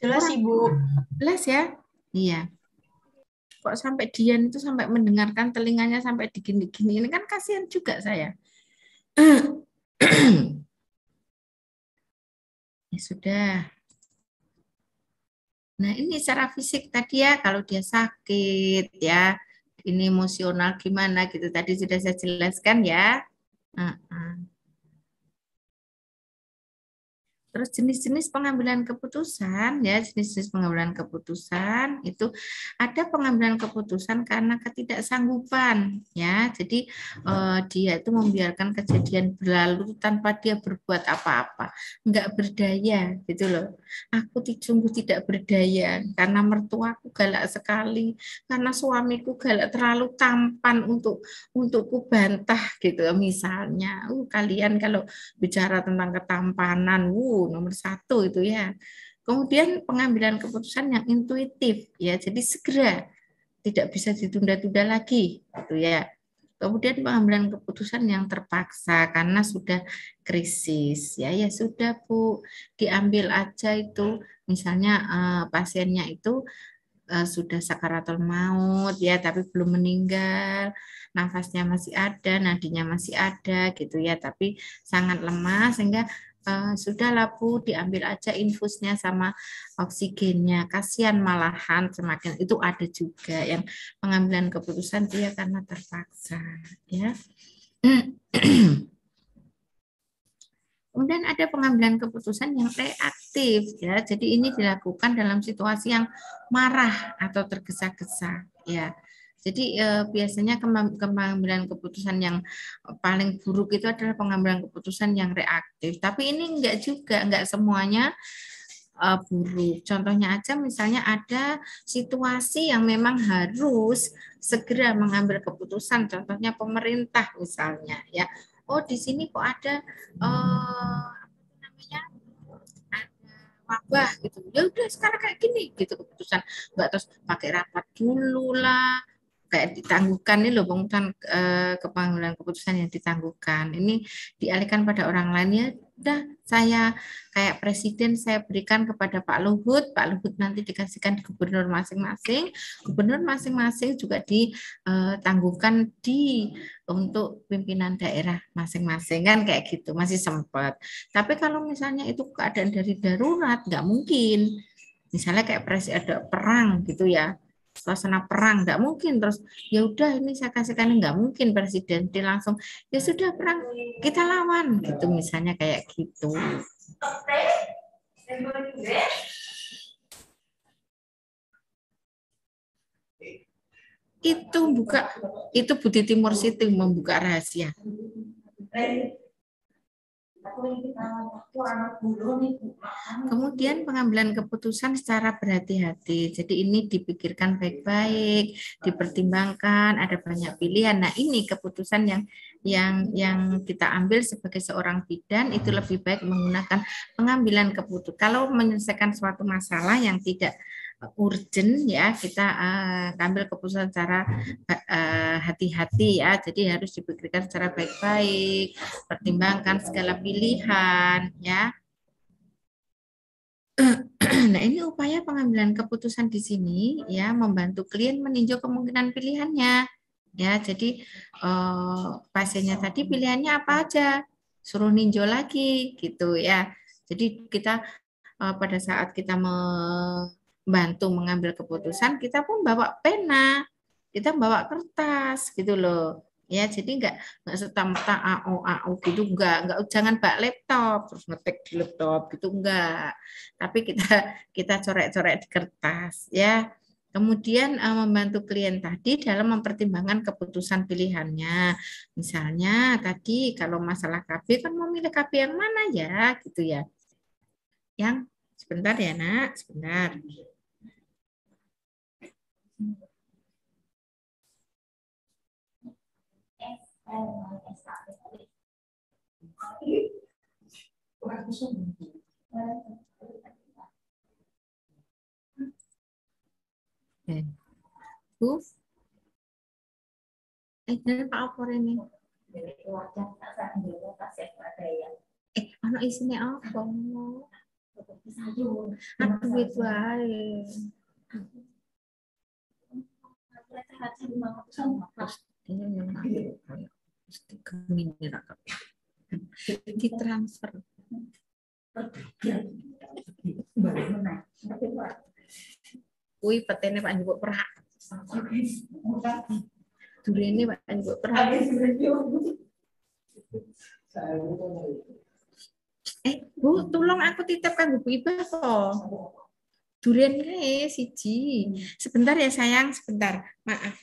Jelas, Kurang Ibu. jelas ya? Iya. Kok sampai Dian itu sampai mendengarkan telinganya sampai digini-gini. Ini kan kasihan juga saya. Ya sudah. Nah, ini secara fisik tadi ya, kalau dia sakit ya, ini emosional gimana gitu. Tadi sudah saya jelaskan ya. Terus jenis-jenis pengambilan keputusan ya, jenis-jenis pengambilan keputusan itu ada pengambilan keputusan karena ketidaksanggupan ya. Jadi dia itu membiarkan kejadian berlalu tanpa dia berbuat apa-apa, nggak berdaya gitu loh. Aku sungguh tidak berdaya karena mertuaku galak sekali, karena suamiku galak terlalu tampan untuk ku bantah gitu misalnya. Kalian kalau bicara tentang ketampanan, nomor satu itu ya. Kemudian pengambilan keputusan yang intuitif ya, jadi segera, tidak bisa ditunda-tunda lagi, gitu ya. Kemudian pengambilan keputusan yang terpaksa karena sudah krisis, ya sudah Bu, diambil aja itu, misalnya pasiennya itu sudah sakaratul maut ya, tapi belum meninggal, nafasnya masih ada, nadinya masih ada gitu ya, tapi sangat lemah sehingga sudahlah Bu, diambil aja infusnya sama oksigennya, kasihan malahan semakin itu ada juga yang pengambilan keputusan dia karena terpaksa ya. Kemudian ada pengambilan keputusan yang reaktif ya. Jadi ini dilakukan dalam situasi yang marah atau tergesa-gesa ya. Jadi biasanya pengambilan keputusan yang paling buruk itu adalah pengambilan keputusan yang reaktif. Tapi ini enggak juga, enggak semuanya buruk. Contohnya aja misalnya ada situasi yang memang harus segera mengambil keputusan, contohnya pemerintah misalnya ya. Oh, di sini kok ada apa namanya? Ada wabah gitu. Ya udah sekarang kayak gini gitu keputusan. Enggak terus pakai rapat dulu lah, kayak ditangguhkan nih loh bukan kepanggilan keputusan yang ditangguhkan ini dialihkan pada orang lain ya udah saya kayak presiden saya berikan kepada Pak Luhut nanti dikasihkan di gubernur masing-masing juga ditangguhkan untuk pimpinan daerah masing-masing kan kayak gitu masih sempat tapi kalau misalnya itu keadaan dari darurat nggak mungkin misalnya kayak ada perang gitu ya suasana perang nggak mungkin terus ya udah ini saya kasihkan nggak mungkin presiden dia langsung ya sudah perang kita lawan gitu misalnya kayak gitu itu Budi Timur Situ membuka rahasia. Kemudian pengambilan keputusan secara berhati-hati. Jadi ini dipikirkan baik-baik, dipertimbangkan, ada banyak pilihan. Nah, ini keputusan yang kita ambil sebagai seorang bidan itu lebih baik menggunakan pengambilan keputusan. Kalau menyelesaikan suatu masalah yang tidak urgent ya kita ambil keputusan secara hati-hati ya jadi harus dipikirkan secara baik-baik pertimbangkan segala pilihan ya. Nah, ini upaya pengambilan keputusan di sini ya membantu klien meninjau kemungkinan pilihannya. Ya, jadi pasiennya tadi pilihannya apa aja, suruh ninjau lagi gitu ya. Jadi kita pada saat kita membantu mengambil keputusan, kita pun bawa pena, kita bawa kertas gitu loh. Ya, jadi nggak serta-merta AO gitu nggak jangan bawa laptop terus ngetik di laptop gitu enggak. Tapi kita coret-coret di kertas ya. Kemudian membantu klien tadi dalam mempertimbangkan keputusan pilihannya. Misalnya tadi kalau masalah KB kan mau milih KB yang mana ya gitu ya. Yang sebentar ya Nak, sebentar. Bu, dari Pak Opor ini. Ano isinya apa? Aduh itu ae. Ini memang ditransfer. Kui petene Pak Njupuk Perak. Durene Pak Njupuk Perak. Bu, tolong aku titip kanggo Bu Iba kok. Durian kae siji. Sebentar ya sayang, sebentar. Maaf.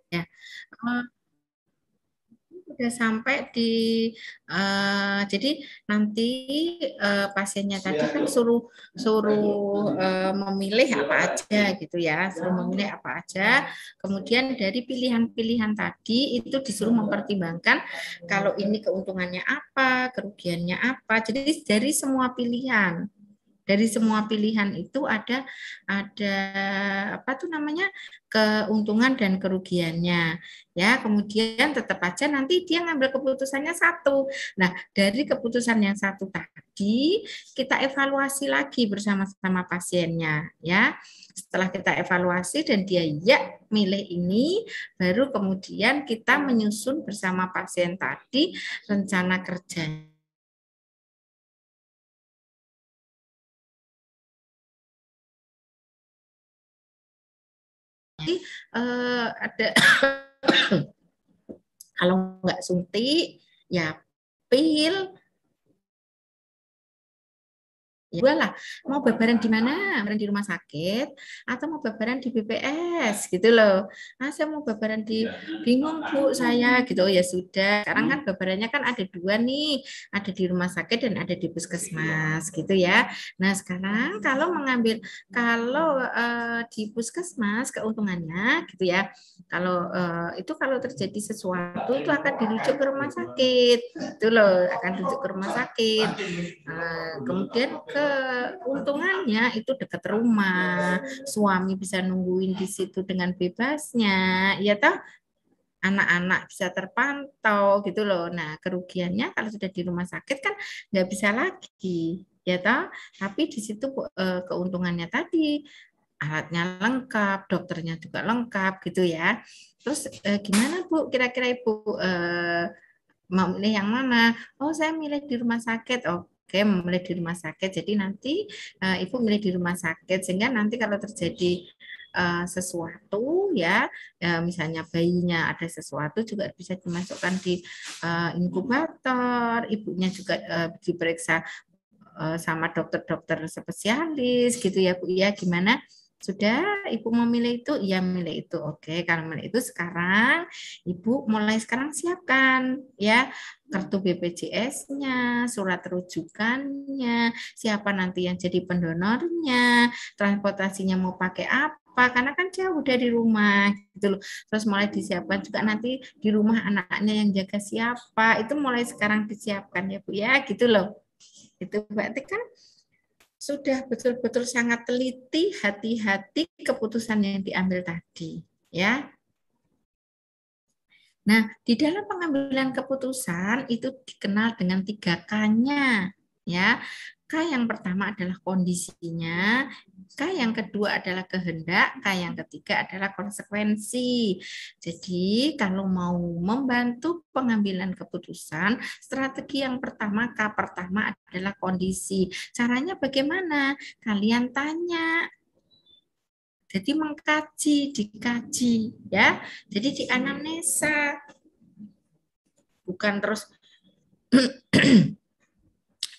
Ya. Sudah sampai di jadi nanti pasiennya tadi kan suruh suruh memilih apa aja gitu ya, suruh memilih apa aja. Kemudian dari pilihan-pilihan tadi itu disuruh mempertimbangkan kalau ini keuntungannya apa, kerugiannya apa. Jadi dari semua pilihan. Dari semua pilihan itu ada apa tuh namanya keuntungan dan kerugiannya ya, kemudian tetap aja nanti dia ngambil keputusannya satu. Nah, dari keputusan yang satu tadi kita evaluasi lagi bersama-sama pasiennya ya. Setelah kita evaluasi dan dia ya milih ini, baru kemudian kita menyusun bersama pasien tadi rencana kerja. Jadi ada kalau nggak suntik ya pil. Ya lah, mau babaran di mana? Babaran di rumah sakit atau mau babaran di BPS gitu loh. Ah, saya mau babaran di bingung Bu saya gitu. Oh ya sudah. Sekarang kan babarannya kan ada dua nih, ada di rumah sakit dan ada di puskesmas gitu ya. Nah, sekarang kalau di puskesmas keuntungannya gitu ya. Kalau itu kalau terjadi sesuatu itu akan dirujuk ke rumah sakit. Itu loh, akan dirujuk ke rumah sakit. Kemudian keuntungannya itu dekat rumah, suami bisa nungguin di situ dengan bebasnya, ya toh anak-anak bisa terpantau gitu loh. Nah, kerugiannya kalau sudah di rumah sakit kan nggak bisa lagi, ya toh. Tapi di situ keuntungannya tadi alatnya lengkap, dokternya juga lengkap gitu ya. Terus gimana Bu? Kira-kira Ibu Mau milih yang mana? Oh, saya milih di rumah sakit. Oke, memilih di rumah sakit. Jadi nanti ibu milih di rumah sakit sehingga nanti kalau terjadi sesuatu ya, misalnya bayinya ada sesuatu juga bisa dimasukkan di inkubator, ibunya juga diperiksa sama dokter-dokter spesialis gitu ya Bu ya. Gimana? Sudah Ibu memilih itu? Iya milih itu. Oke, kalau milih itu sekarang Ibu mulai sekarang siapkan ya kartu BPJS-nya, surat rujukannya, siapa nanti yang jadi pendonornya, transportasinya mau pakai apa, karena kan jauh dari rumah gitu loh. Terus mulai disiapkan juga nanti di rumah anaknya yang jaga siapa, itu mulai sekarang disiapkan ya Bu ya, gitu loh. Itu berarti kan sudah betul-betul sangat teliti, hati-hati keputusan yang diambil tadi, ya. Nah, di dalam pengambilan keputusan itu dikenal dengan 3K-nya, ya. K yang pertama adalah kondisinya, K yang kedua adalah kehendak, K yang ketiga adalah konsekuensi. Jadi, kalau mau membantu pengambilan keputusan, strategi yang pertama, K pertama adalah kondisi. Caranya bagaimana? Kalian tanya, jadi mengkaji, dikaji, ya. Jadi dianamnesa, bukan terus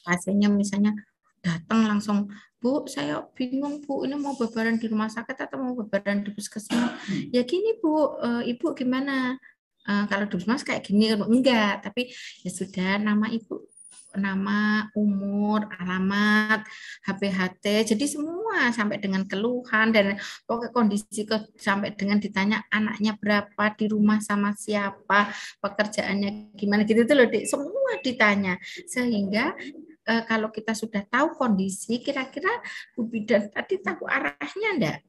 pasiennya misalnya datang langsung, Bu, saya bingung Bu, ini mau bebaran di rumah sakit atau mau bebaran di puskesmas? Ya gini Bu, Ibu gimana? Kalau di rumah kayak gini, enggak, tapi ya sudah nama Ibu, nama, umur, alamat, HPHT, jadi semua sampai dengan keluhan dan pokoknya kondisi sampai dengan ditanya anaknya berapa, di rumah sama siapa, pekerjaannya gimana gitu tuh loh, Dik. Semua ditanya sehingga kalau kita sudah tahu kondisi, kira-kira Bu Bidan tadi tahu arahnya enggak?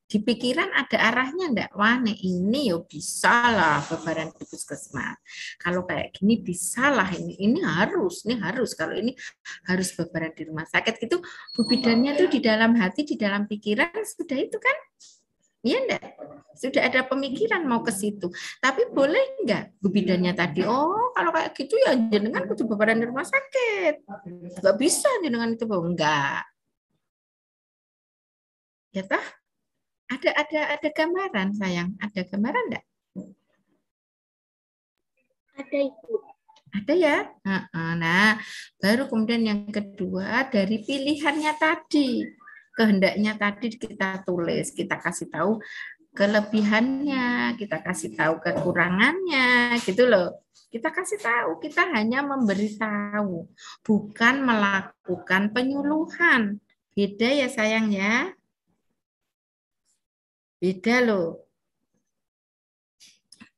Di pikiran ada arahnya enggak? Wah, nih ini yo bisa lah bebaran di puskesmas. Kalau kayak gini bisa lah ini harus kalau ini harus bebaran di rumah sakit gitu. Bu bidannya tuh di dalam hati, di dalam pikiran sudah itu kan? Iya enggak? Sudah ada pemikiran mau ke situ. Tapi boleh enggak bu bidannya tadi? Oh, kalau kayak gitu ya jenengan kudu bebaran di rumah sakit. Enggak bisa jenengan itu, Bu. Enggak. Ya tah? Ada gambaran sayang, ada gambaran enggak? Ada Ibu. Ada ya. Nah, baru kemudian yang kedua dari pilihannya tadi, kehendaknya tadi kita tulis, kita kasih tahu kelebihannya, kita kasih tahu kekurangannya, gitu loh. Kita kasih tahu, kita hanya memberitahu, bukan melakukan penyuluhan. Beda ya sayang ya, beda loh.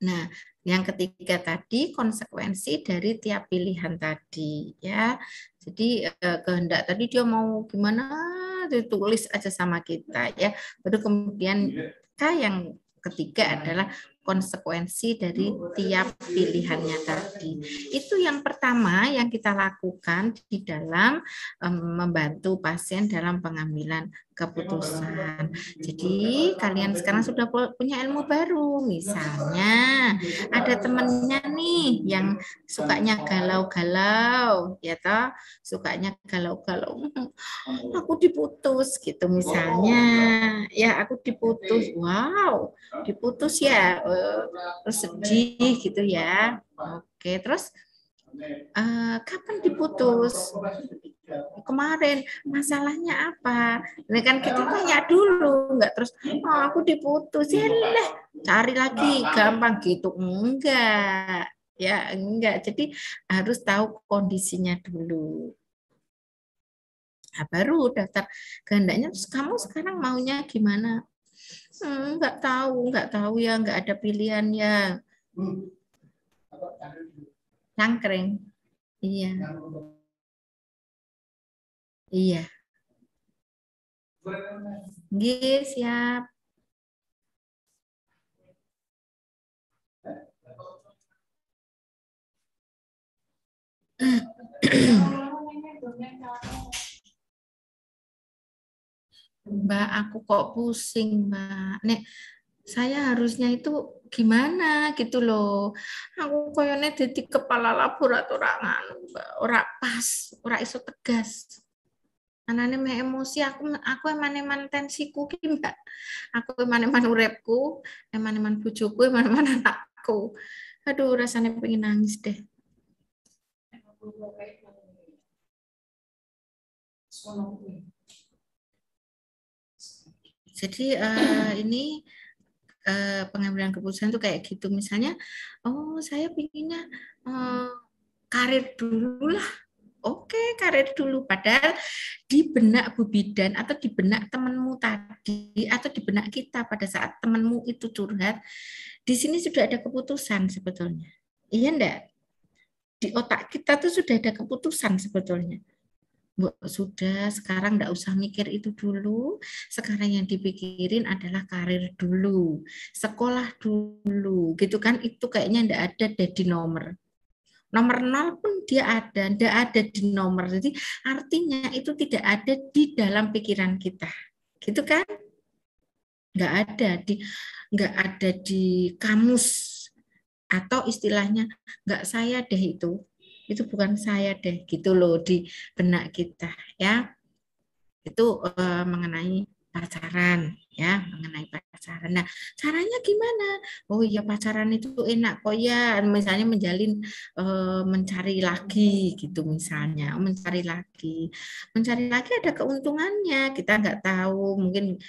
Nah, yang ketiga tadi konsekuensi dari tiap pilihan tadi ya. Jadi kehendak tadi dia mau gimana ditulis aja sama kita ya. Baru kemudian K yang ketiga adalah konsekuensi dari tiap pilihannya tadi. Itu yang pertama yang kita lakukan di dalam membantu pasien dalam pengambilan keputusan. Jadi kalian sekarang sudah punya ilmu baru. Misalnya ada temennya nih yang sukanya galau-galau, ya toh, sukanya galau-galau. Aku diputus gitu misalnya. Ya, aku diputus. Wow, diputus ya. Terus sedih gitu ya. Oke, terus kapan diputus? Kemarin masalahnya apa? Ini kan kita tanya dulu, nggak terus oh, aku diputus ya lah, cari lagi gampang gitu, enggak ya enggak. Jadi harus tahu kondisinya dulu. Nah, baru daftar kehendaknya. Terus kamu sekarang maunya gimana? Nggak tahu ya, nggak ada pilihan ya. Cangkring. Iya, iya. Nggih, siap. Mbak, aku kok pusing, Mbak. Nek, saya harusnya itu gimana gitu loh. Aku koyone jadi kepala laboratorium ora pas, ora iso tegas. Anane me emosi aku eman-eman tensiku ki Mbak. Aku eman-eman urepku, eman-eman bojoku, eman-eman anakku. Aduh, rasanya pengen nangis deh. Jadi ini pengambilan keputusan tuh kayak gitu. Misalnya, oh saya pinginnya karir dulu lah. Oke, karir dulu. Padahal di benak Bu Bidan atau di benak temanmu tadi atau di benak kita pada saat temanmu itu curhat, di sini sudah ada keputusan sebetulnya. Iya enggak? Di otak kita tuh sudah ada keputusan sebetulnya. Sudah, sekarang enggak usah mikir itu dulu. Sekarang yang dipikirin adalah karir dulu, sekolah dulu, gitu kan? Itu kayaknya enggak ada deh di nomor. Nomor 0 pun dia ada, enggak ada di nomor. Jadi artinya itu tidak ada di dalam pikiran kita. Gitu kan? Enggak ada di kamus atau istilahnya enggak saya deh itu bukan saya deh gitu loh di benak kita ya. Itu mengenai pacaran ya, mengenai pacaran. Nah, caranya gimana? Oh iya pacaran itu enak kok ya, misalnya menjalin mencari lagi gitu misalnya, mencari lagi ada keuntungannya. Kita nggak tahu, mungkin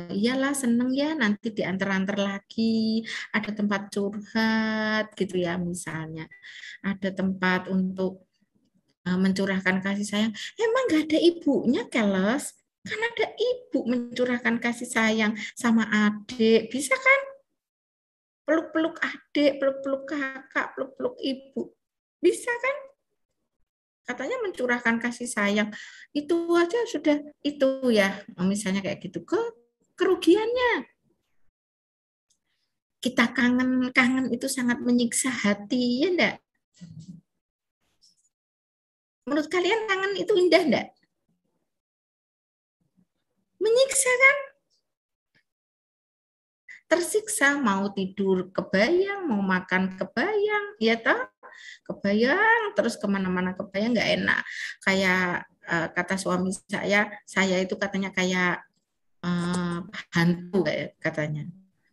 iyalah seneng ya nanti diantar-antar lagi, ada tempat curhat gitu ya misalnya, ada tempat untuk mencurahkan kasih sayang. Emang gak ada ibunya, Keles? Kan ada ibu mencurahkan kasih sayang sama adik. Bisa kan? Peluk-peluk adik, peluk-peluk kakak, peluk-peluk ibu. Bisa kan? Katanya mencurahkan kasih sayang. Itu aja sudah itu ya. Misalnya kayak gitu. Kerugiannya. Kita kangen itu sangat menyiksa hati, ya enggak? Menurut kalian kangen itu indah enggak? Menyiksa kan? Tersiksa, mau tidur kebayang, mau makan kebayang, ya toh? Kebayang, terus kemana-mana kebayang nggak enak. Kayak kata suami saya itu katanya kayak hantu katanya.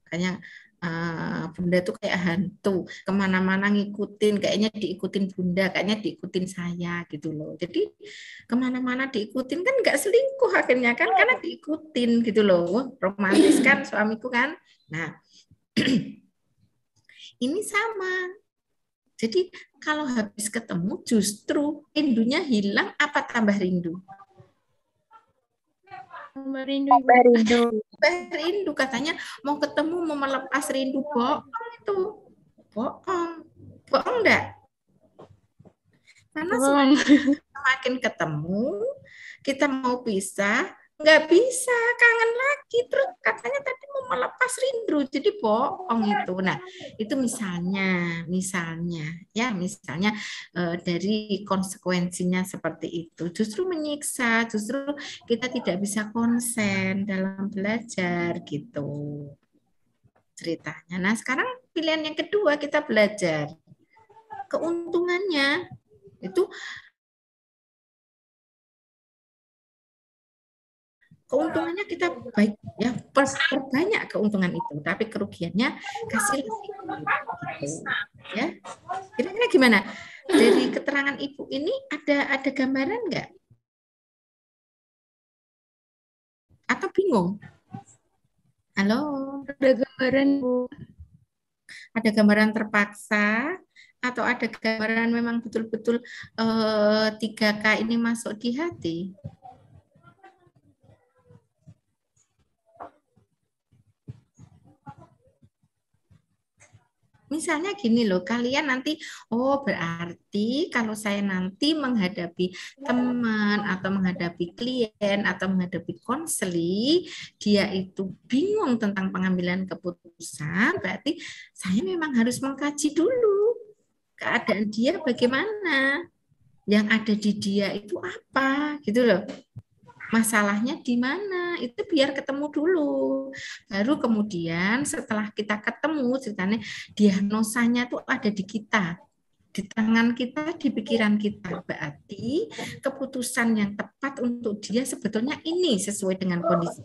Kayaknya bunda tuh kayak hantu, kemana-mana ngikutin, kayaknya diikutin bunda, kayaknya diikutin saya gitu loh. Jadi kemana-mana diikutin kan nggak selingkuh akhirnya kan, karena diikutin gitu loh. Wah, romantis kan suamiku kan. Nah, ini sama. Jadi kalau habis ketemu justru rindunya hilang apa tambah rindu? Tambah rindu. Tambah rindu. Tambah rindu katanya mau ketemu mau melepas rindu, bohong itu. Bohong. Bohong enggak? Karena semakin ketemu kita mau pisah, nggak bisa, kangen lagi terus katanya tadi mau melepas rindu jadi bohong itu. Nah itu misalnya dari konsekuensinya seperti itu justru menyiksa, justru kita tidak bisa konsen dalam belajar gitu ceritanya. Nah sekarang pilihan yang kedua kita belajar keuntungannya itu. Keuntungannya kita baik ya perbanyak keuntungan itu, tapi kerugiannya kasih gitu. Ya, kira-kira gimana? Dari keterangan ibu ini ada gambaran nggak? Atau bingung? Halo, ada gambaran Bu? Ada gambaran terpaksa atau ada gambaran memang betul-betul 3K ini masuk di hati? Misalnya gini loh, kalian nanti, oh berarti kalau saya nanti menghadapi teman atau menghadapi klien atau menghadapi konseli, dia itu bingung tentang pengambilan keputusan, berarti saya memang harus mengkaji dulu keadaan dia bagaimana, yang ada di dia itu apa, gitu loh. masalahnya di mana, itu biar ketemu dulu. Baru kemudian setelah kita ketemu, ceritanya diagnosanya tuh ada di kita, di tangan kita, di pikiran kita. Berarti keputusan yang tepat untuk dia sebetulnya ini sesuai dengan kondisi.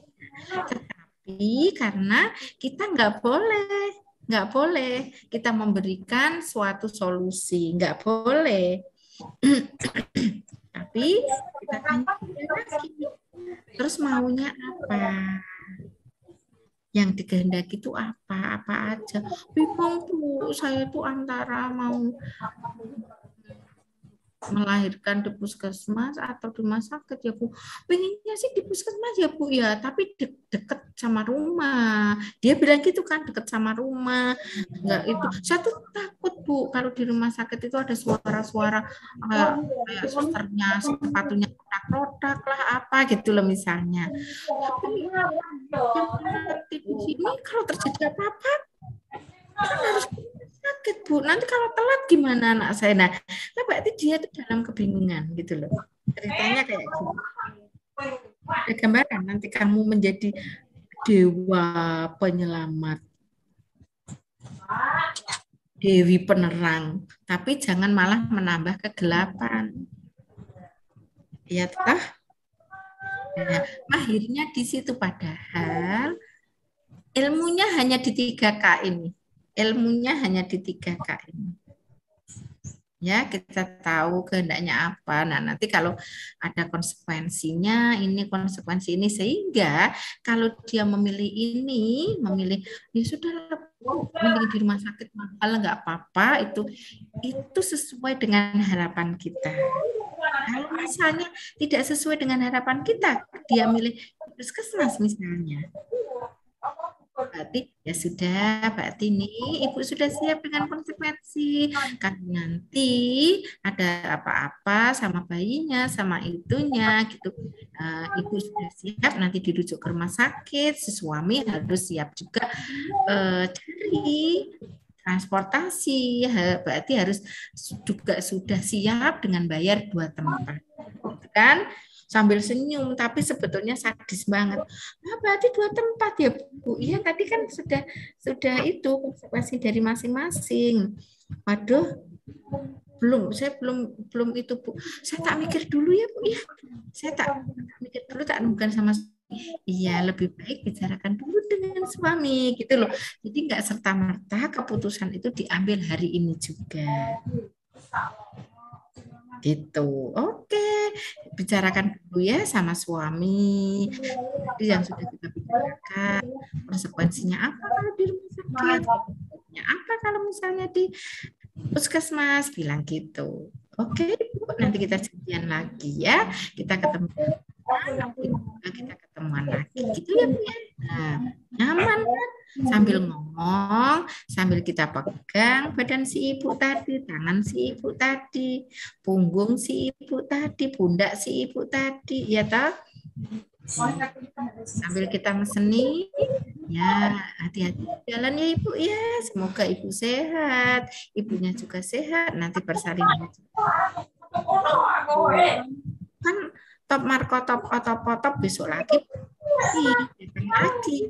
Tetapi karena kita nggak boleh kita memberikan suatu solusi, nggak boleh. Tapi kita tanya lagi, terus maunya apa? Yang dikehendaki itu apa? Apa aja? Bingung Bu, saya tuh antara mau melahirkan di puskesmas atau di rumah sakit ya Bu. Pengennya sih di puskesmas ya Bu ya, tapi deket sama rumah. Dia bilang gitu kan, deket sama rumah. Enggak itu. Saya tuh takut Bu kalau di rumah sakit itu ada suara-suara kayak susternya sepatunya kotak-kotak lah apa gitu loh misalnya. Tapi yang mengerti di sini kalau terjadi apa-apa kan harus sakit Bu. Nanti kalau telat gimana anak saya? Nah, berarti dia tuh dalam kebingungan gitu loh. Ceritanya kayak gitu. Ada gambaran nanti kamu menjadi dewa penyelamat, dewi penerang, tapi jangan malah menambah kegelapan. Ya toh? Nah, akhirnya di situ padahal ilmunya hanya di 3K ini. Ilmunya hanya di 3K ini. Ya, kita tahu kehendaknya apa. Nah, nanti kalau ada konsekuensinya, ini konsekuensi ini, sehingga kalau dia memilih ini, memilih ya sudah mending di rumah sakit mahal nggak apa-apa, itu sesuai dengan harapan kita. Kalau misalnya tidak sesuai dengan harapan kita, dia milih puskesmas misalnya. Berarti ya sudah, berarti ini Ibu sudah siap dengan konsekuensi. Kan nanti ada apa-apa sama bayinya, sama itunya gitu. Ibu sudah siap nanti dirujuk ke rumah sakit, si suami harus siap juga cari transportasi, berarti harus juga sudah siap dengan bayar 2 tempat. Kan? Sambil senyum, tapi sebetulnya sadis banget. Nah, berarti 2 tempat ya Bu. Iya tadi kan sudah itu konsekuensi dari masing-masing. Waduh, saya belum itu Bu. Saya tak mikir dulu ya Bu. Iya, saya tak mikir dulu, tak bukan sama iya, lebih baik bicarakan dulu dengan suami gitu loh. Jadi nggak serta-merta keputusan itu diambil hari ini juga. Gitu. Oke, bicarakan dulu ya sama suami. Jadi yang sudah kita bicarakan, konsekuensinya apa kalau di rumah sakit, konsekuensinya apa kalau misalnya di puskesmas, bilang gitu. Oke, Bu, nanti kita janjian lagi ya. Kita ketemu. Kita ketemuan lagi. Gitu ya, Bu ya. Nah, nyaman kan? Sambil ngomong, sambil kita pegang badan si ibu tadi, tangan si ibu tadi, punggung si ibu tadi, pundak si ibu tadi, ya toh? Sambil kita meseni, ya hati-hati jalan ya Ibu ya, semoga Ibu sehat, ibunya juga sehat, nanti persalinan. Kan top Marco top otop besok lagi lagi.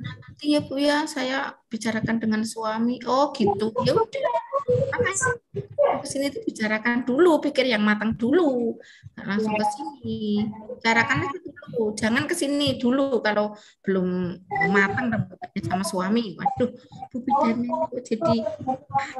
Nanti ya Bu ya, saya bicarakan dengan suami. Oh gitu. Ya udah. Makanya ke sini tuh bicarakan dulu, pikir yang matang dulu. Nggak langsung ke sini. Bicarakan aja dulu. Jangan ke sini dulu kalau belum matang sama suami. Waduh, Bu bidannya kok jadi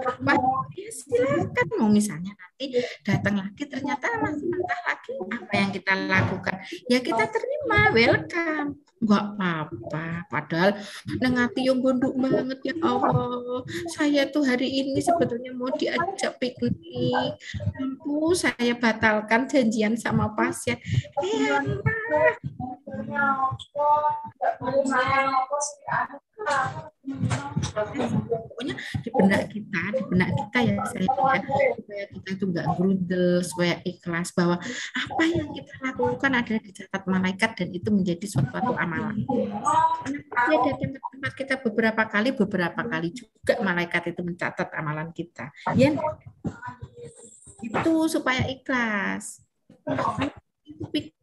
apa? Ya silakan. Mau misalnya nanti datang lagi ternyata masih mentah lagi, apa yang kita lakukan? Ya kita terima, welcome. Enggak apa-apa, padahal nengati yang gondok banget ya Allah. Saya tuh hari ini sebetulnya mau diajak piknik. Mampu saya batalkan janjian sama pasien. Pokoknya di benak kita ya saya ya, supaya kita itu nggak berundel, supaya ikhlas bahwa apa yang kita lakukan adalah dicatat malaikat dan itu menjadi suatu amalan. Karena dia datang ke tempat kita beberapa kali juga malaikat itu mencatat amalan kita. Ya, itu supaya ikhlas. Piknik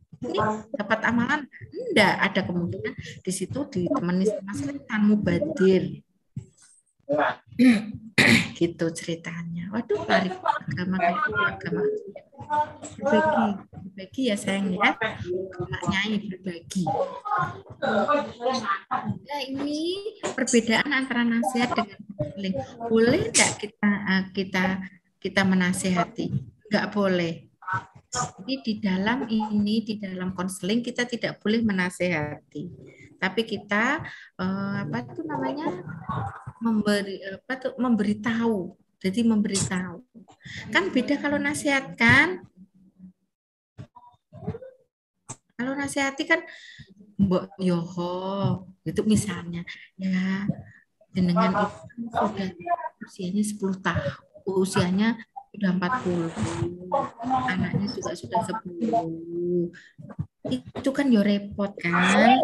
dapat amalan? Enggak, ada kemungkinan di situ ditemani sama setan mubadir. Gitu ceritanya. Waduh, lari agama kayak gitu, agama berbagi ya sayang ya, Mak Nyai berbagi. Nah, ini perbedaan antara nasihat dengan konseling. Boleh nggak kita menasehati? Nggak boleh. Jadi di dalam konseling kita tidak boleh menasehati, tapi kita apa itu namanya memberitahu. Jadi memberitahu. Kan beda kalau nasihat kan. Kalau nasihati kan Mbok Yoho itu misalnya ya dengan itu sudah usianya 10 tahun, usianya sudah 40, anaknya juga sudah 10. Itu kan yo repot kan.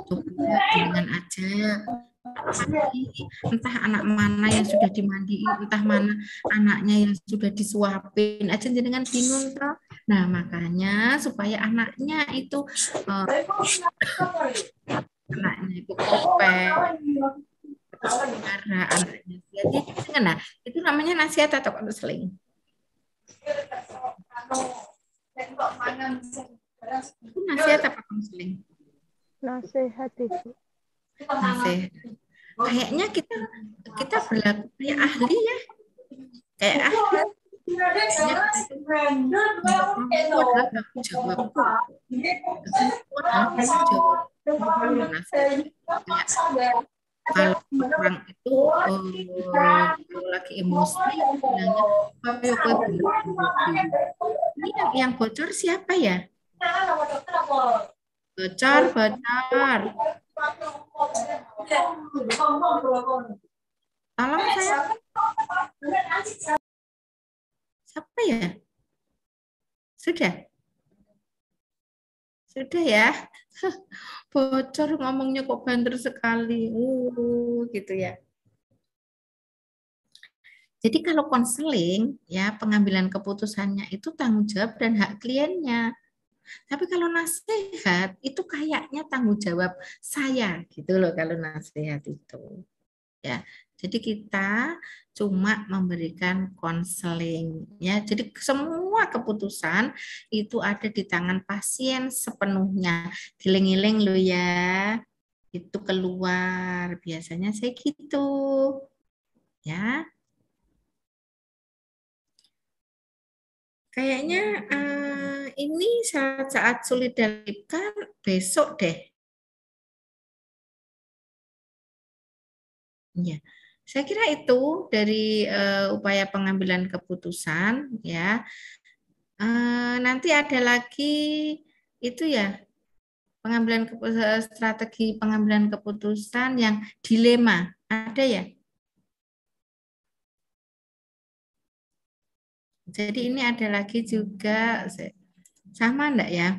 Coba dengan aja entah anak mana yang sudah dimandiin, entah mana anaknya yang sudah disuapin, aja dengan bingung toh. Nah, makanya supaya anaknya itu kopek, karena anaknya jadi nah itu namanya nasihat atau konseling. Itu nasihat apa konseling? Nasihat itu. Nasihat. Kayaknya kita berlaku kayak ahli ya, kayak ahli. Kalau orang itu kalau lagi emosi bilangnya ini yang bocor siapa ya? Bocor. Tolong saya. Siapa ya? Sudah ya. Bocor ngomongnya kok banter sekali. Gitu ya. Jadi kalau konseling ya pengambilan keputusannya itu tanggung jawab dan hak kliennya. Tapi kalau nasihat itu kayaknya tanggung jawab saya gitu loh kalau nasihat itu. Ya. Jadi kita cuma memberikan konseling ya. Jadi semua keputusan itu ada di tangan pasien sepenuhnya. Giling-giling lo ya. Itu keluar. Biasanya saya gitu. Ya. Kayaknya ini saat sulit dilakukan besok deh. Ya, saya kira itu dari upaya pengambilan keputusan ya. Nanti ada lagi itu ya pengambilan strategi pengambilan keputusan yang dilema ada ya. Jadi ini ada lagi juga sama enggak ya?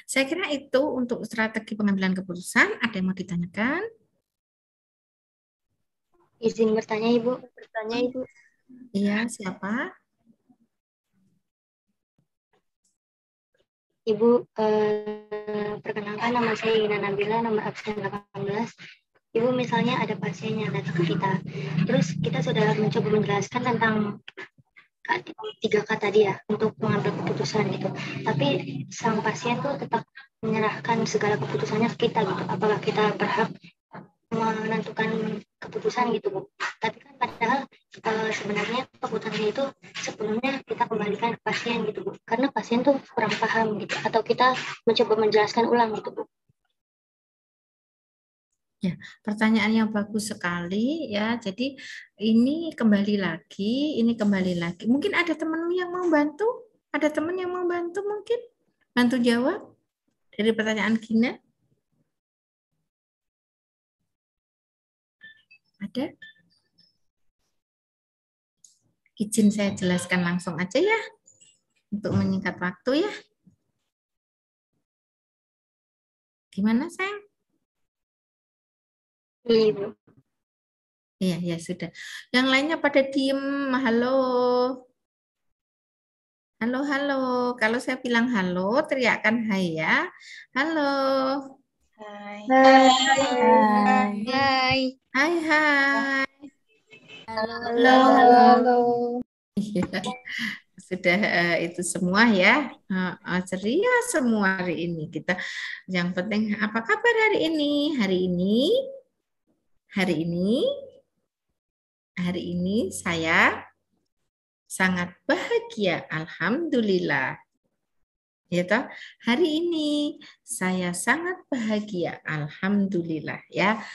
Saya kira itu untuk strategi pengambilan keputusan. Ada yang mau ditanyakan? Izin bertanya, Ibu. Iya, siapa? Ibu, perkenalkan nama saya Ina Nabila, nomor absen 18. Ibu, misalnya ada pasien yang datang ke kita, terus kita sudah mencoba menjelaskan tentang 3K tadi ya, untuk mengambil keputusan gitu. Tapi sang pasien tuh tetap menyerahkan segala keputusannya ke kita gitu. Apakah kita berhak menentukan keputusan gitu, Bu? Tapi kan padahal sebenarnya keputusan itu sebelumnya kita kembalikan ke pasien gitu Bu, karena pasien tuh kurang paham gitu, atau kita mencoba menjelaskan ulang gitu Bu. Ya, pertanyaan yang bagus sekali ya. Jadi ini kembali lagi, ini kembali lagi. Mungkin ada teman yang mau bantu? Ada teman yang mau bantu mungkin? Bantu jawab dari pertanyaan Gina? Ada? Izin saya jelaskan langsung aja ya, untuk menyingkat waktu ya. Gimana sayang? Iya Bu. Iya, ya sudah. Yang lainnya pada diem, halo. Halo, halo. Kalau saya bilang halo, teriakkan hai ya. Halo. Hai. Hai. Hai. Hai, hai. Halo. Halo, halo, halo. Iya, sudah itu semua ya. Ceria semua hari ini kita. Yang penting apa kabar hari ini? Hari ini saya sangat bahagia. Alhamdulillah. Ya toh? Hari ini saya sangat bahagia. Alhamdulillah ya.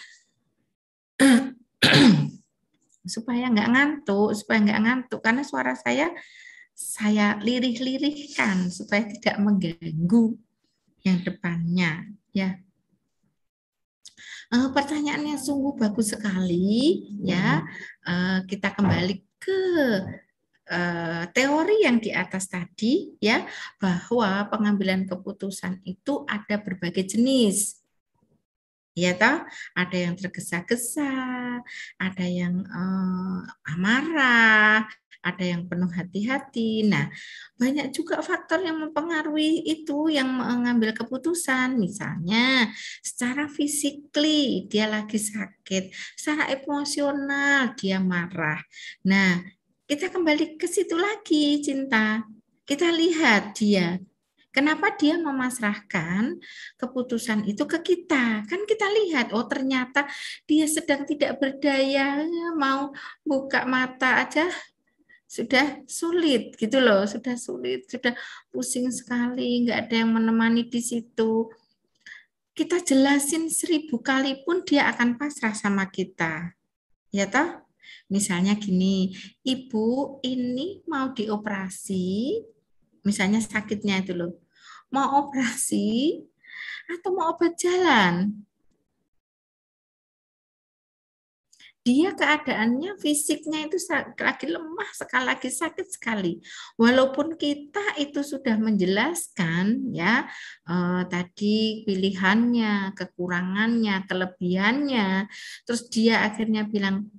supaya nggak ngantuk karena suara saya lirih-lirihkan supaya tidak mengganggu yang depannya ya. Pertanyaannya sungguh bagus sekali ya. Kita kembali ke teori yang di atas tadi ya, bahwa pengambilan keputusan itu ada berbagai jenis. Ya toh, ada yang tergesa-gesa, ada yang amarah, ada yang penuh hati-hati. Nah, banyak juga faktor yang mempengaruhi itu yang mengambil keputusan. Misalnya, secara fisikly dia lagi sakit, secara emosional dia marah. Nah, kita kembali ke situ lagi, Cinta. Kita lihat dia. Kenapa dia memasrahkan keputusan itu ke kita? Kan kita lihat, oh ternyata dia sedang tidak berdaya, mau buka mata aja sudah sulit gitu loh, sudah sulit, sudah pusing sekali, nggak ada yang menemani di situ. Kita jelasin 1000 kali pun dia akan pasrah sama kita. Ya toh? Misalnya gini, ibu ini mau dioperasi, misalnya sakitnya itu loh, mau operasi atau mau obat jalan. Dia keadaannya fisiknya itu lagi lemah sekali, lagi sakit sekali. Walaupun kita itu sudah menjelaskan ya tadi pilihannya, kekurangannya, kelebihannya, terus dia akhirnya bilang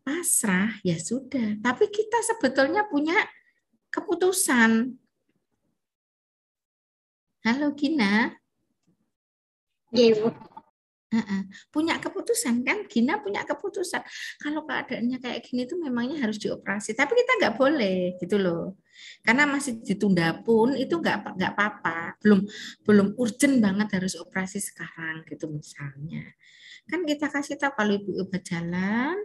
pasrah, ya sudah. Tapi kita sebetulnya punya keputusan. Halo Gina. Iya Bu. Punya keputusan kan, Gina punya keputusan. Kalau keadaannya kayak gini tuh memangnya harus dioperasi, tapi kita nggak boleh gitu loh. Karena masih ditunda pun itu nggak apa-apa, belum urgent banget harus operasi sekarang gitu misalnya. Kan kita kasih tahu kalau ibu obat jalan,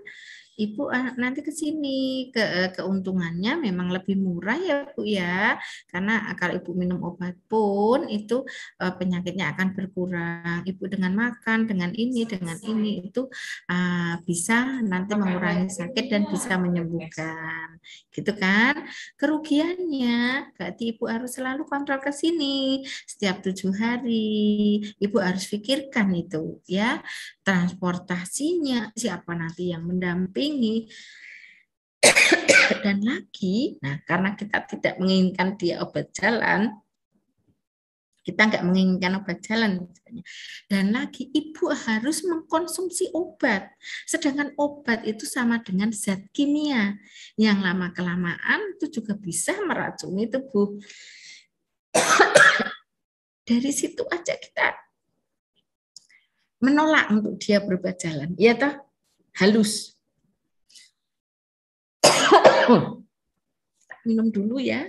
ibu nanti ke sini keuntungannya memang lebih murah ya Bu ya, karena kalau ibu minum obat pun itu penyakitnya akan berkurang. Ibu dengan makan, dengan ini itu bisa nanti mengurangi sakit dan bisa menyembuhkan, gitu kan? Kerugiannya berarti ibu harus selalu kontrol ke sini setiap 7 hari. Ibu harus pikirkan itu ya, transportasinya, siapa nanti yang mendampingi, dan lagi, nah karena kita tidak menginginkan dia obat jalan, kita nggak menginginkan obat jalan misalnya, dan lagi ibu harus mengkonsumsi obat, sedangkan obat itu sama dengan zat kimia yang lama-kelamaan itu juga bisa meracuni tubuh. Dari situ aja kita menolak untuk dia berobat jalan, ya toh, halus. Minum dulu ya.